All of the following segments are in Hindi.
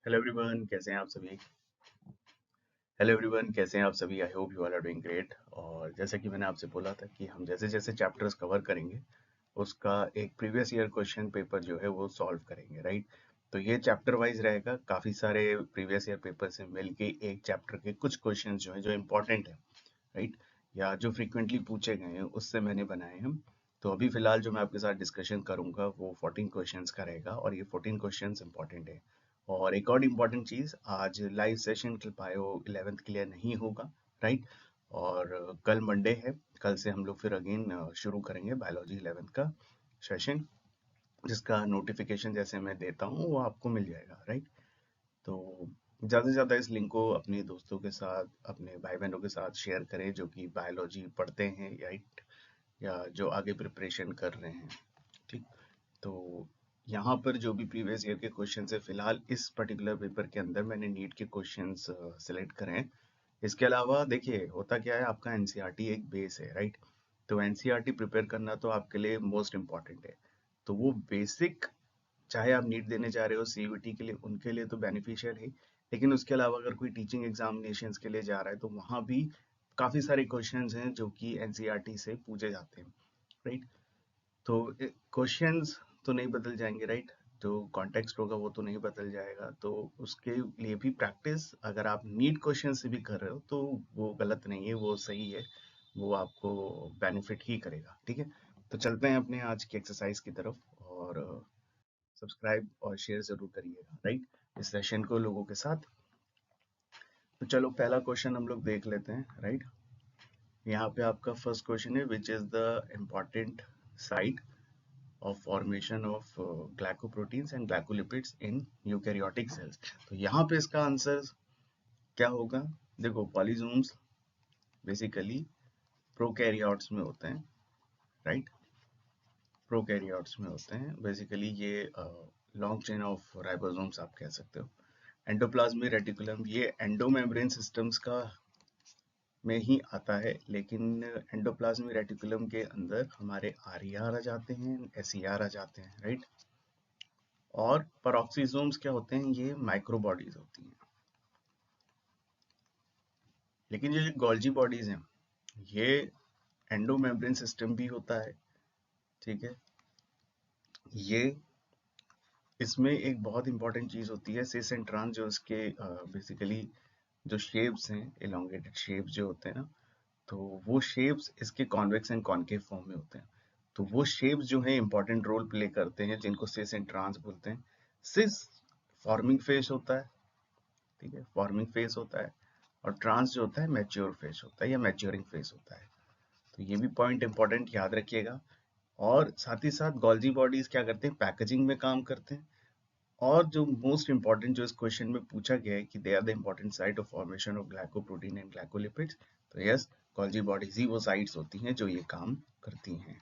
हेलो एवरीवन, कैसे हैं आप सभी। हेलो एवरीवन, कैसे हैं आप सभी। I hope you all are doing great. और जैसा कि मैंने आपसे बोला था कि हम जैसे जैसे चैप्टर्स कवर करेंगे उसका एक प्रीवियस ईयर क्वेश्चन पेपर जो है वो सॉल्व करेंगे, राइट। तो ये चैप्टर वाइज रहेगा, काफ़ी सारे प्रीवियस ईयर पेपर से मिलके एक चैप्टर के कुछ क्वेश्चन जो है जो इम्पोर्टेंट है, राइट, या जो फ्रीक्वेंटली पूछे गए हैं उससे मैंने बनाए हैं। तो अभी फिलहाल जो मैं आपके साथ डिस्कशन करूंगा वो 14 क्वेश्चंस का रहेगा और ये 14 क्वेश्चंस इंपॉर्टेंट है। और एक और इम्पॉर्टेंट चीज़, आज लाइव सेशन बायो 11th के लिए नहीं होगा, राइट। और कल मंडे है, कल से हम लोग फिर अगेन शुरू करेंगे बायोलॉजी 11th का सेशन, जिसका नोटिफिकेशन जैसे मैं देता हूँ वो आपको मिल जाएगा, राइट। तो ज़्यादा से ज़्यादा इस लिंक को अपने दोस्तों के साथ, अपने भाई बहनों के साथ शेयर करें जो कि बायोलॉजी पढ़ते हैं, राइट, या जो आगे प्रिपरेशन कर रहे हैं, ठीक। तो यहाँ पर जो भी प्रीवियस ईयर के क्वेश्चन है, फिलहाल इस पर्टिकुलर पेपर के अंदर मैंने नीट के क्वेश्चंस सिलेक्ट करे हैं। इसके अलावा देखिए होता क्या है, आपका एनसीईआरटी एक बेस है, राइट। तो एनसीईआरटी प्रिपेयर करना तो आपके लिए मोस्ट इम्पॉर्टेंट है। तो वो बेसिक, चाहे आप नीट देने जा रहे हो सीयूईटी के लिए, उनके लिए तो बेनिफिशियल है, लेकिन उसके अलावा अगर कोई टीचिंग एग्जामिनेशंस के लिए जा रहा है तो वहाँ भी काफ़ी सारे क्वेश्चंस हैं जो कि एनसीईआरटी से पूछे जाते हैं, राइट। तो क्वेश्चंस तो नहीं बदल जाएंगे, राइट। जो कॉन्टेक्स्ट होगा वो तो नहीं बदल जाएगा, तो उसके लिए भी प्रैक्टिस अगर आप नीट क्वेश्चन से भी कर रहे हो तो वो गलत नहीं है, वो सही है, वो आपको बेनिफिट ही करेगा, ठीक है। तो चलते हैं अपने आज की एक्सरसाइज की तरफ, और सब्सक्राइब और शेयर जरूर करिएगा, राइट, इस सेशन को लोगों के साथ। तो चलो पहला क्वेश्चन हम लोग देख लेते हैं, राइट। यहाँ पे आपका फर्स्ट क्वेश्चन है, which is the important site of formation of glycoproteins and glycolipids in eukaryotic cells। तो यहाँ पे इसका आंसर क्या होगा। देखो पॉलीजोम्स बेसिकली प्रोकैरियोट्स में होते हैं, राइट। प्रोकैरियोट्स में होते हैं बेसिकली, ये लॉन्ग चेन ऑफ राइबोसोम्स आप कह सकते हो। एंडोप्लाज्मिक रेटिकुलम ये एंडोमेम्ब्रेन सिस्टम्स का में ही आता है, लेकिन एंडोप्लाज्मिक रेटिकुलम के अंदर हमारे आरईआर आ जाते हैं, एसईआर आ जाते हैं, राइट। और पेरोक्सिसोम्स क्या होते हैं, ये माइक्रो बॉडीज होती हैं। लेकिन ये जो गोल्जी बॉडीज हैं ये एंडोमेम्ब्रेन सिस्टम भी होता है, ठीक है। ये इसमें एक बहुत इंपॉर्टेंट चीज होती है सिस एंड ट्रांस, जो इसके बेसिकली जो शेप्स हैं, एलोंगेटेड शेप्स जो होते हैं ना, तो वो शेप्स इसके कॉन्वेक्स एंड कॉनकेव फॉर्म में होते हैं। तो वो शेप्स जो है इंपॉर्टेंट रोल प्ले करते हैं, जिनको सिस एंड ट्रांस बोलते हैं। सिस फॉर्मिंग फेस होता है, ठीक है, फॉर्मिंग फेस होता है। और ट्रांस जो होता है मैच्योर फेस होता है या मैच्योरिंग फेस होता है। तो ये भी पॉइंट इंपॉर्टेंट याद रखिएगा। और साथ ही साथ गोल्जी बॉडीज क्या करते हैं, पैकेजिंग में काम करते हैं। और जो मोस्ट इंपॉर्टेंट जो इस क्वेश्चन में पूछा गया है कि they are the important site of formation of glycoprotein and glycolipids, तो यस, गोल्जी बॉडीज ही वो साइट्स होती हैं जो ये काम करती हैं,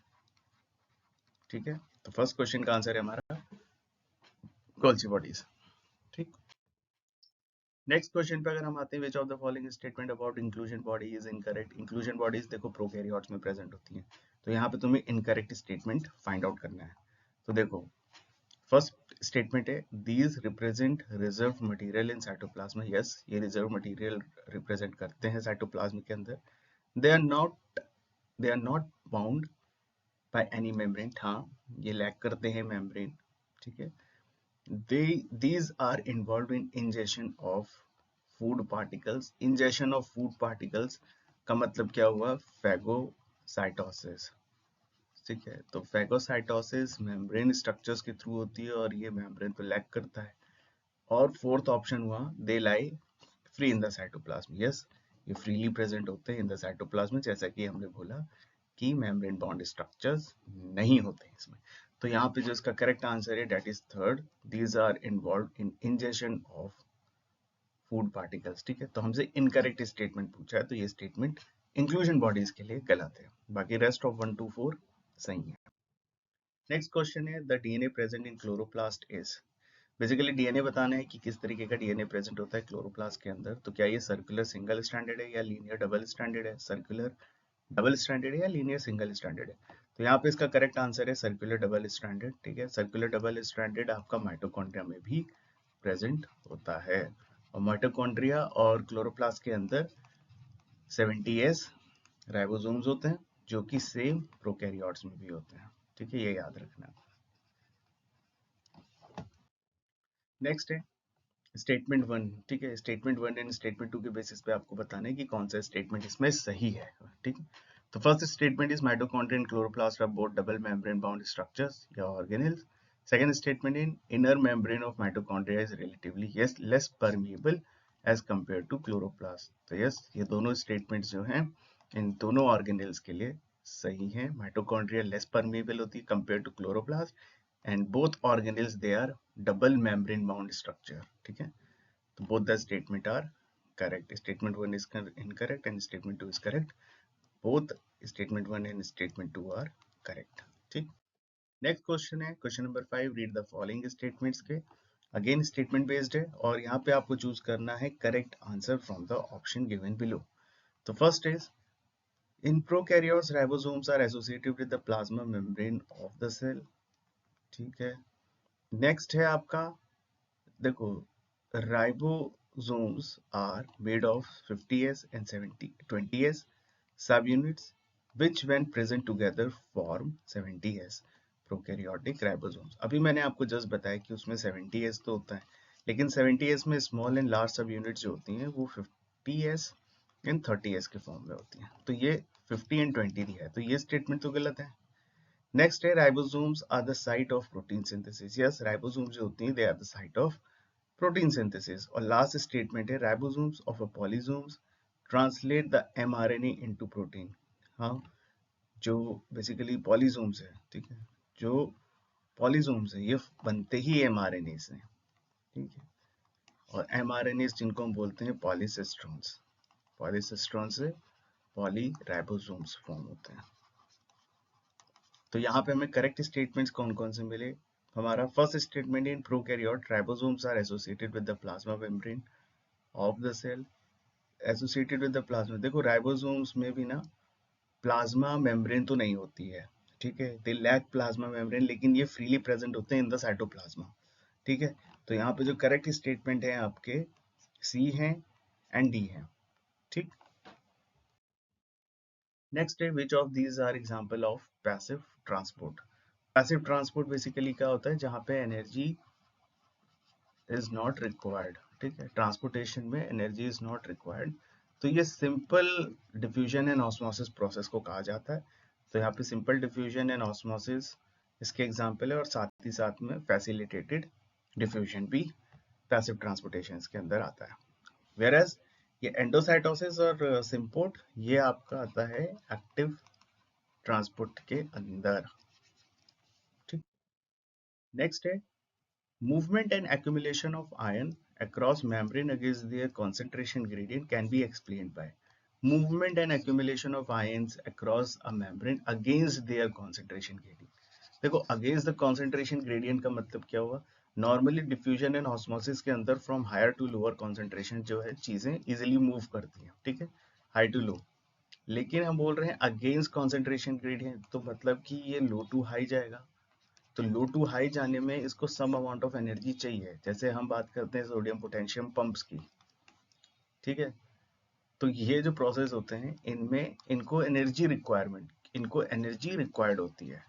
ठीक है। तो फर्स्ट क्वेश्चन का आंसर है हमारा गोल्जी बॉडीज, ठीक। नेक्स्ट क्वेश्चन पे अगर हम आते हैं, विच of the following statement about inclusion body is incorrect. Inclusion bodies देखो प्रोकैरियोट्स में प्रेजेंट होती हैं, तो यहाँ पे तुम्हें इनकरेक्ट स्टेटमेंट फाइंड आउट करना है। तो देखो फर्स्ट स्टेटमेंट है, these represent reserve material in cytoplasm. Yes, ये रिजर्व मटेरियल रिप्रेजेंट करते हैं साइटोप्लाज्म के अंदर। They are not bound by any membrane. हाँ, ये लैक करते हैं मेम्ब्रेन, ठीक है। These are involved in ingestion of food particles। ingestion of food particles का मतलब क्या हुआ, फेगोसाइटोसिस, ठीक है। तो फेगोसाइटोसिस मेम्ब्रेन स्ट्रक्चर्स के थ्रू होती है और ये मेम्ब्रेन पे लैक करता है। और फोर्थ ऑप्शन हुआ, they lie free in the cytoplasm. Yes, ये फ्रीली प्रेजेंट होते हैं इन द साइटोप्लाज्म, जैसा कि हमने बोला कि मेम्ब्रेन बॉन्ड स्ट्रक्चर्स नहीं होते हैं इसमें। तो यहाँ पे जो इसका करेक्ट आंसर है that is third, these are involve in ingestion of food particles, ठीक है। तो हमसे इनकरेक्ट स्टेटमेंट पूछा है, तो ये स्टेटमेंट इंक्लूजन बॉडीज के लिए गलत है, बाकी रेस्ट ऑफ 1 to 4 सही है। नेक्स्ट क्वेश्चन है, the DNA present in chloroplast is. Basically DNA बताना है कि किस तरीके का डीएनए प्रेजेंट होता है क्लोरोप्लास्ट के अंदर। तो क्या ये सर्कुलर सिंगल स्टैंडर्ड है या लीनियर डबल स्टैंडर्ड है, सर्कुलर डबल स्टैंडर्ड है या लीनियर सिंगल स्टैंडर्ड है। तो यहाँ पे इसका करेक्ट आंसर है सर्कुलर डबल स्टैंडर्ड, ठीक है। सर्कुलर डबल स्टैंडर्ड आपका माइटोकॉन्ड्रिया में भी प्रेजेंट होता है। और माइटोकॉन्ड्रिया और क्लोरोप्लास्ट के अंदर 70s राइबोसोम्स होते हैं जो कि सेम प्रोकैरियोट्स में भी होते हैं। ठीक है, ये याद रखना। नेक्स्ट है स्टेटमेंट 1। ठीक है, स्टेटमेंट 1 एंड स्टेटमेंट 2 के बेसिस पे आपको बताना है कि कौन सा स्टेटमेंट इसमें सही है। ठीक है, तो first statement is mitochondria and chloroplast are both double membrane bound structures या organelles. Second statement in inner membrane of mitochondria is relatively less permeable as compare to chloroplast. तो यस, ये दोनों स्टेटमेंट्स जो हैं इन दोनों ऑर्गेनेल्स के लिए सही है। माइटोकॉन्ड्रिया लेस परमिएबल होती है compare to chloroplast, and both organelles they are double membrane bound structure. ठीक है, तो both the statement are correct. Statement 1 is incorrect and statement 2 is correct. Both statement 1 and statement 2 are correct. ठीक, नेक्स्ट क्वेश्चन है question number 5। Read the following statements के। अगेन स्टेटमेंट बेस्ड है और यहाँ पे आपको चूज करना है correct answer from the option given below. तो first is in prokaryotes ribosomes are associated with the plasma membrane of the cell. ठीक है, नेक्स्ट है आपका, देखो, ribosomes are made of 50s and 20s subunits which when present together form 70s prokaryotic ribosomes। अभी मैंने आपको जस्ट बताया कि उसमें 70s तो होता है, लेकिन 70s में स्मॉल एंड लार्ज सब यूनिट्स जो होती हैं वो 50s एंड 30s के फॉर्म में होती हैं। तो ये 50 एंड 20 दिया है, तो ये स्टेटमेंट तो गलत है। नेक्स्ट है ribosomes are the site of protein synthesis. Yes, ribosomes जो होती हैं they are the site of protein synthesis. और लास्ट स्टेटमेंट है ribosomes of a polysomes translate the mRNA into protein. हाँ, जो बेसिकली पॉलीसोम्स है, ठीक है, जो पॉलीसोम्स है ये बनते ही एमआरएनए से। ठीक है, और एमआरएनए जिनको हम बोलते हैं पॉलीसिस्ट्रॉन्स, पॉलीसिस्ट्रॉन से पॉलीराइबोसोम्स फॉर्म होते हैं। तो यहाँ पे हमें करेक्ट स्टेटमेंट्स कौन कौन से मिले। हमारा first statement in prokaryote ribosomes are associated with the plasma membrane of the cell. Associated with the plasma, देखो राइबोसोम्स में भी ना प्लाज्मा मेम्ब्रेन तो नहीं होती है। ठीक है, दे लैक प्लाज्मा मेम्ब्रेन, लेकिन ये फ्रीली प्रेजेंट होते हैं इन द साइटोप्लाज्मा। ठीक है, तो यहाँ पे जो करेक्ट स्टेटमेंट है आपके सी है एंड डी है। ठीक, नेक्स्ट है which of these are example of passive transport. Passive transport basically क्या होता है, जहाँ पे एनर्जी इज नॉट रिक्वायर्ड। ठीक है, ट्रांसपोर्टेशन में एनर्जी इज नॉट रिक्वायर्ड। तो ये simple diffusion and osmosis process को कहा जाता है। तो यहाँ पे सिंपल डिफ्यूजन एंड ऑस्मोसिस इसके एग्जांपल है, और साथ ही साथ में फैसिलिटेटेड डिफ्यूजन भी पैसिव ट्रांसपोर्टेशन के अंदर आता है। वेयरएज ये एंडोसाइटोसिस और सिंपोर्ट ये आपका आता है एक्टिव ट्रांसपोर्ट के अंदर। ठीक, नेक्स्ट है movement and accumulation of iron across membrane against their concentration gradient can be explained by movement and accumulation of ions across a membrane against their concentration gradient। देखो, against the concentration gradient का मतलब क्या हुआ, नॉर्मली डिफ्यूजन एंड ऑस्मोसिस के अंदर from higher to lower concentration जो है चीजें इजिली मूव करती हैं। ठीक है, हाई टू लो, लेकिन हम बोल रहे हैं अगेंस्ट कॉन्सेंट्रेशन ग्रेडियंट, तो मतलब कि ये लो टू हाई जाएगा। तो लो टू हाई जाने में इसको सम अमाउंट ऑफ एनर्जी चाहिए। जैसे हम बात करते हैं सोडियम पोटेशियम पंप्स की। ठीक है, तो ये जो प्रोसेस होते हैं इनमें इनको एनर्जी रिक्वायर्ड होती है।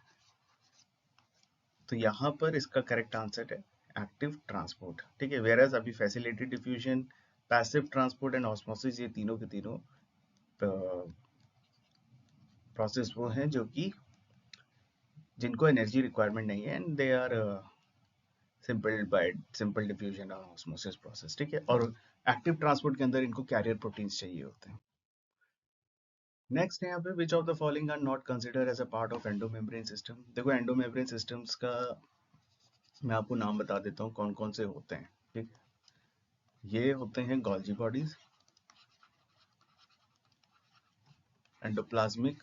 तो यहाँ पर इसका करेक्ट आंसर है एक्टिव ट्रांसपोर्ट। ठीक है, वेयरएज अभी facilitated diffusion, passive transport and osmosis ये तीनों के तीनों प्रोसेस वो हैं जो कि जिनको एनर्जी रिक्वायरमेंट नहीं है and they are simple diffusion और ऑस्मोसिस प्रोसेस। ठीक है, और एक्टिव ट्रांसपोर्ट के अंदर इनको कैरियर प्रोटीन्स चाहिए होते हैं। नेक्स्ट है यहाँ पे which of the following are not consider as a part of endomembrane system. देखो, एंडोमेम्ब्रेन सिस्टम्स का मैं आपको नाम बता देता हूँ कौन कौन से होते हैं। ठीक, ये होते हैं Golgi bodies, endoplasmic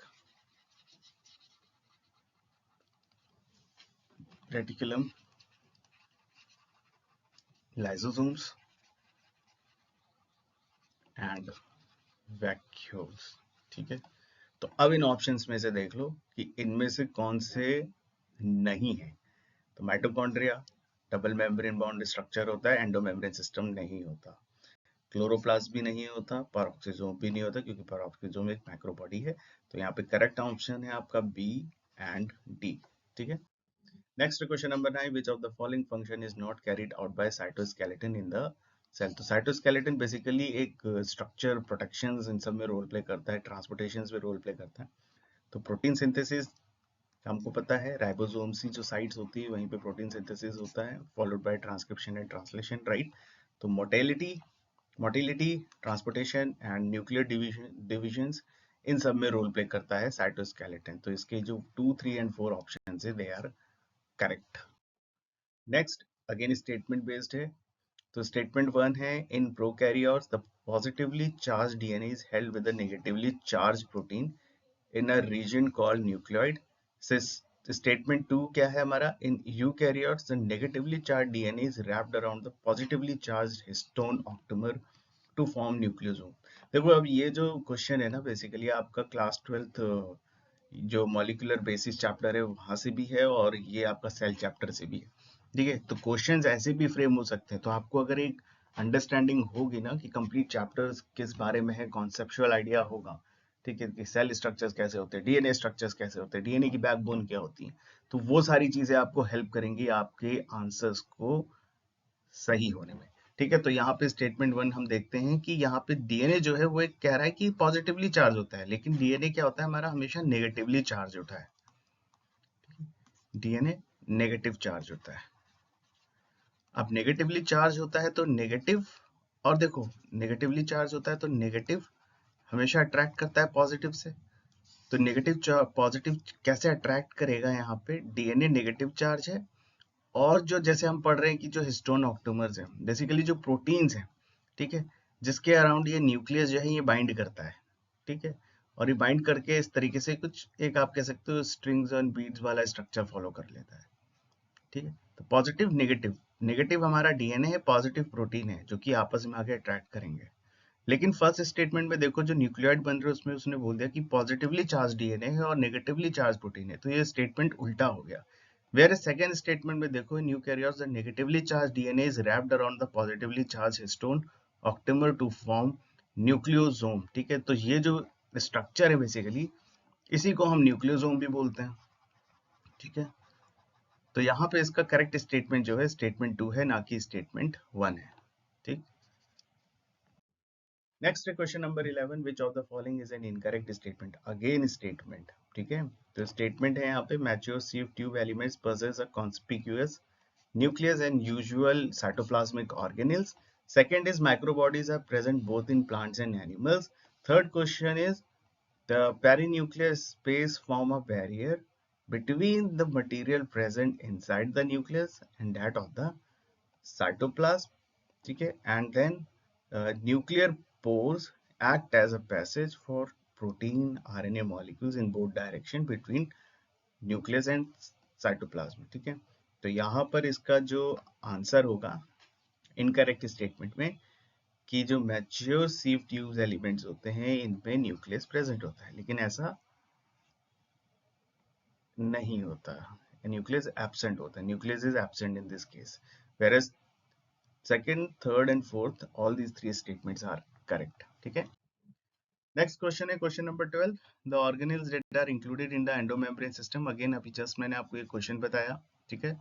reticulum, lysosomes and vacuoles. ठीक है, तो अब इन ऑप्शंस में से देख लो कि इनमें से कौन से नहीं है। तो mitochondria, double membrane bond structure होता है, एंडोमेम्ब्रेन सिस्टम नहीं होता। क्लोरोप्लास्ट भी नहीं होता, पेरोक्सिसोम भी नहीं होता, क्योंकि पेरोक्सिसोम एक मैक्रोबॉडी है। तो यहाँ पे करेक्ट ऑप्शन है आपका बी एंड डी। ठीक है। Next question number 9, which of the following function is not carried out by cytoskeleton in the cell. तो साइटोस्केलेटन बेसिकली एक स्ट्रक्चर प्रोटेक्शन इन सब में रोल प्ले करता है, ट्रांसपोर्टेशन में रोल प्ले करता है। तो प्रोटीन सिंथेसिस हमको पता है, राइबोसोम्स की जो साइट्स होती है वहीं पे प्रोटीन सिंथेसिस होता है, followed by transcription and translation, right. तो motility, transportation and nuclear divisions, इन सब में रोल प्ले करता है साइटोस्केलेटन। तो इसके जो 2, 3 एंड 4 ऑप्शन है they are correct. Next again statement based है। तो स्टेटमेंट 1 है, in prokaryotes the positively charge DNA is held with a negatively charge protein in a region called nucleoid. Statement 2 क्या है हमारा, in eukaryotes the negatively charged DNA is wrapped around the positively charged histone octamer to form nucleosome. देखो अब ये जो क्वेश्चन है ना, बेसिकली आपका क्लास 12th जो मॉलिक्यूलर बेसिस चैप्टर है वहां से भी है, और ये आपका सेल चैप्टर से भी है। ठीक है, तो क्वेश्चंस ऐसे भी फ्रेम हो सकते हैं। तो आपको अगर एक अंडरस्टैंडिंग होगी ना कि कंप्लीट चैप्टर्स किस बारे में है, कॉन्सेप्चुअल आइडिया होगा, ठीक है, कि सेल स्ट्रक्चर्स कैसे होते हैं, डीएनए स्ट्रक्चर्स कैसे होते हैं, डीएनए की बैकबोन क्या होती है, तो वो सारी चीजें आपको हेल्प करेंगी आपके आंसर्स को सही होने में। ठीक है, तो यहाँ पे स्टेटमेंट 1 हम देखते हैं कि यहाँ पे डीएनए जो है वो एक कह रहा है कि पॉजिटिवली चार्ज होता है, लेकिन डीएनए क्या होता है हमारा, हमेशा नेगेटिवली चार्ज होता है। डीएनए नेगेटिव चार्ज होता है। अब नेगेटिवली चार्ज होता है तो नेगेटिव, और देखो नेगेटिवली चार्ज होता है तो नेगेटिव हमेशा अट्रैक्ट करता है पॉजिटिव से। तो नेगेटिव पॉजिटिव कैसे अट्रैक्ट करेगा, यहाँ पे डीएनए नेगेटिव चार्ज है, और जो जैसे हम पढ़ रहे हैं कि जो हिस्टोन ऑक्टोमर्स हैं, बेसिकली जो प्रोटीन्स हैं, ठीक है, जिसके अराउंड ये न्यूक्लियस जो है ये बाइंड करता है। ठीक है, और ये बाइंड करके इस तरीके से कुछ एक आप कह सकते हो स्ट्रिंग्स और बीड्स वाला स्ट्रक्चर फॉलो कर लेता है। ठीक है, तो पॉजिटिव नेगेटिव, नेगेटिव हमारा डीएनए है, पॉजिटिव प्रोटीन है, जो कि आपस में आगे अट्रैक्ट करेंगे। लेकिन फर्स्ट स्टेटमेंट में देखो जो न्यूक्लियोइड बन रहे हैं उसमें उसने बोल दिया कि पॉजिटिवली चार्ज डीएनए है और नेगेटिवली चार्ज प्रोटीन है, तो ये स्टेटमेंट उल्टा हो गया। वेयर सेकंड स्टेटमेंट में देखो, in eukaryotes the negatively charge DNA is wrapped around the positively charge histone octamer to form nucleosome. ठीक है, तो ये जो स्ट्रक्चर है बेसिकली इसी को हम न्यूक्लियोसोम भी बोलते हैं। ठीक है, तो यहाँ पे इसका करेक्ट स्टेटमेंट जो है स्टेटमेंट 2 है, ना कि स्टेटमेंट 1 है। ठीक, next question number 11, which of the following is an incorrect statement. Again statement, ठीक है, तो स्टेटमेंट है यहाँ पे, mature sieve tube elements possess a conspicuous nucleus and usual cytoplasmic organelles. Second is microbodies are present both in plants and animals. Third question is the perinuclear space form a barrier between the material present inside the nucleus and that of the cytoplasm. ठीक है, and then nuclear pores act as a passage for protein RNA molecules in both direction between nucleus and cytoplasm. ठीक है, तो यहाँ पर इसका जो आंसर होगा इनकरेक्ट स्टेटमेंट में कि जो मैच्योर सीव ट्यूब एलिमेंट्स होते हैं इनमें न्यूक्लियस प्रेजेंट होता है, लेकिन ऐसा नहीं होता, न्यूक्लियस एब्सेंट होता है, nucleus is absent in this case, whereas second, third and fourth, all these three statements are correct. ठीक है, नेक्स्ट क्वेश्चन है question number 12, the organelles that are included in the endomembrane system. Again अभी जस्ट मैंने आपको एक क्वेश्चन बताया। ठीक है,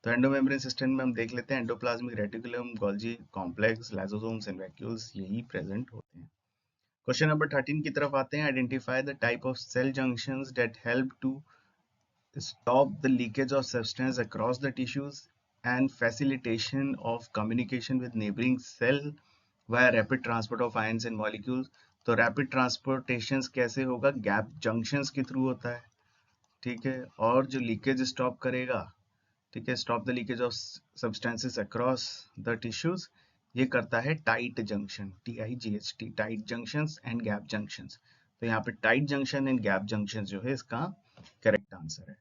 तो एंडोमेम्ब्रेन सिस्टम में हम देख लेते हैं, endoplasmic reticulum, Golgi complex, lysosomes and vacuoles यही प्रेजेंट होते हैं। क्वेश्चन नंबर 13 की तरफ आते हैं, identify the type of cell junctions that help to stop the leakage of substance across the tissues and facilitation of communication with neighboring cell via rapid transport of ions and molecules। तो रैपिड ट्रांसपोर्टेशन कैसे होगा, गैप जंक्शंस के थ्रू होता है। ठीक है, और जो लीकेज स्टॉप करेगा, ठीक है, stop the leakage of substances across the tissues, ये करता है tight junction, TIGHT, tight junctions and gap junctions. तो यहाँ पे tight junction and gap junction जो है इसका करेक्ट आंसर है।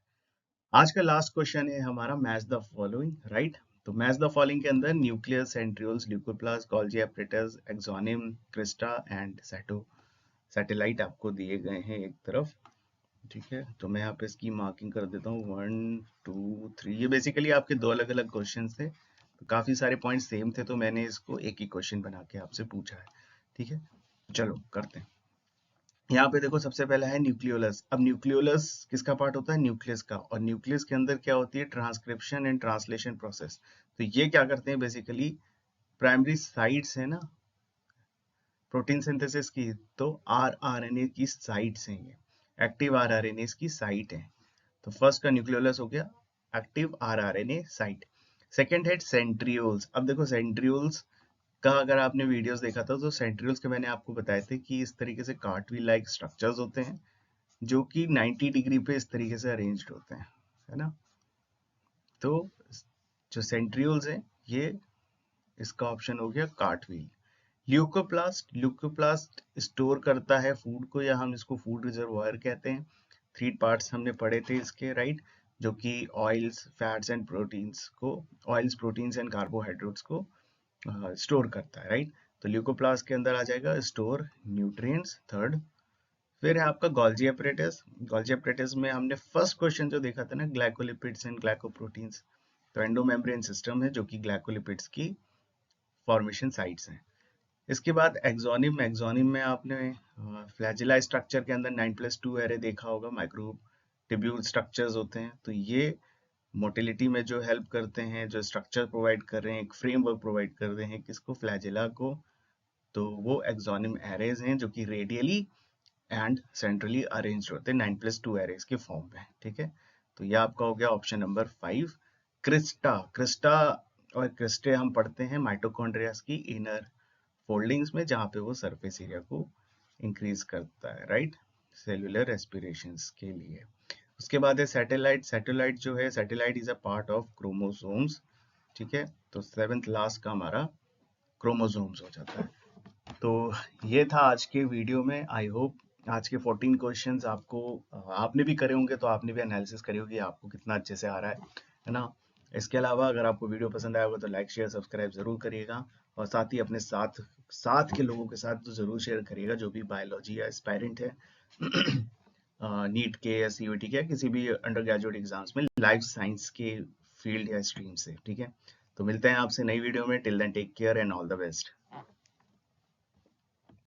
आज का लास्ट क्वेश्चन है हमारा, मैच द फॉलोइंग, राइट। तो मैच द फॉलोइंग के अंदर nucleus, centrioles, leucoplast, Golgi apparatus, exonym, Crysta and satellite आपको दिए गए हैं एक तरफ। ठीक है, तो मैं यहाँ पे इसकी मार्किंग कर देता हूँ 1 2 3। ये बेसिकली आपके दो अलग अलग क्वेश्चन थे, तो काफी सारे पॉइंट सेम थे, तो मैंने इसको एक ही क्वेश्चन बना के आपसे पूछा है। ठीक है, चलो करते हैं। यहाँ पे देखो सबसे पहला है न्यूक्लियोलस। अब न्यूक्लियोलस किसका पार्ट होता है? न्यूक्लियस का। और न्यूक्लियस के अंदर क्या होती है? Transcription and translation process. तो ये क्या करते हैं बेसिकली, प्राइमरी साइट्स है ना प्रोटीन सिंथेसिस की, तो आरआरएनए की साइट्स हैं ये, एक्टिव आरआरएनए की साइट है। तो फर्स्ट का न्यूक्लियोलस हो गया एक्टिव आरआरएनए साइट। सेकेंड है सेंट्रियोल्स। अब देखो सेंट्रियोल्स का अगर आपने वीडियोस देखा था तो सेंट्रियोल्स के मैंने आपको बताए थे कि इस तरीके से कार्टविल लाइक स्ट्रक्चर्स होते हैं जो कि 90 डिग्री पे इस तरीके से अरेंज्ड होते हैं, है ना। तो जो सेंट्रियोल्स हैं ये, इसका ऑप्शन हो गया कार्टविल। ल्यूकोप्लास्ट स्टोर करता है फूड को, या हम इसको फूड रिजर्वायर कहते हैं। 3 पार्ट्स हमने पढ़े थे इसके, राइट, जो कि ऑयल्स, फैट्स एंड प्रोटीन्स को, ऑयल्स, प्रोटीन्स एंड कार्बोहाइड्रेट्स को स्टोर करता है, राइट। तो ल्यूकोप्लास्ट के अंदर आ जाएगा स्टोर न्यूट्रिएंट्स, थर्ड। फिर है आपका गोल्जी एपरेटस। गोल्जी एपरेटस में हमने फर्स्ट क्वेश्चन जो देखा था ना, ग्लाइकोलिपिड्स एंड ग्लाइकोप्रोटीन्स। तो एंडोमेम्ब्रेन सिस्टम है जो कि ग्लाइकोलिपिड्स की फॉर्मेशन साइट्स हैं। इसके बाद एक्सोनिम। एक्सोनिम में आपने फ्लैजिला स्ट्रक्चर के अंदर 9+2 एरे देखा होगा, माइक्रो ट्यूब्यूल स्ट्रक्चर्स होते हैं। तो ये मोटिलिटी में जो हेल्प करते हैं, जो स्ट्रक्चर प्रोवाइड कर रहे हैं, एक फ्रेमवर्क प्रोवाइड कर रहे हैं किसको? फ्लैजिला को। तो वो एक्सोनिम एरेज हैं जो कि रेडियली एंड सेंट्रली अरेंज्ड होते हैं 9+2 एरेज के फॉर्म में। ठीक है, तो ये आपका हो गया ऑप्शन नंबर 5। क्रिस्टा। क्रिस्टा और क्रिस्टे हम पढ़ते हैं माइटोकॉन्ड्रिया की इनर फोल्डिंग्स में, जहाँ पे वो सरफेस एरिया को इंक्रीज करता है, राइट, सेलुलर रेस्पिरेशंस के लिए। उसके बाद है सैटेलाइट। सैटेलाइट जो है, satellite is a part of chromosomes. ठीक है, तो 7th लास्ट का हमारा क्रोमोसोम्स हो जाता है। तो ये था आज के वीडियो में। आई होप आज के 14 क्वेश्चंस आपको, आपने भी करे होंगे, तो आपने भी एनालिसिस करी होगी, आपको कितना अच्छे से आ रहा है ना। इसके अलावा अगर आपको वीडियो पसंद आया होगा तो लाइक शेयर सब्सक्राइब जरूर करिएगा, और साथ ही अपने साथ साथ के लोगों के साथ तो जरूर शेयर करिएगा जो भी बायोलॉजी या एस्पायरेंट है नीट के या सीयूईटी के, किसी भी अंडर ग्रेजुएट एग्जाम्स में लाइफ साइंस के फील्ड या स्ट्रीम से। ठीक है, तो मिलते हैं आपसे नई वीडियो में। Till then take care and all the best.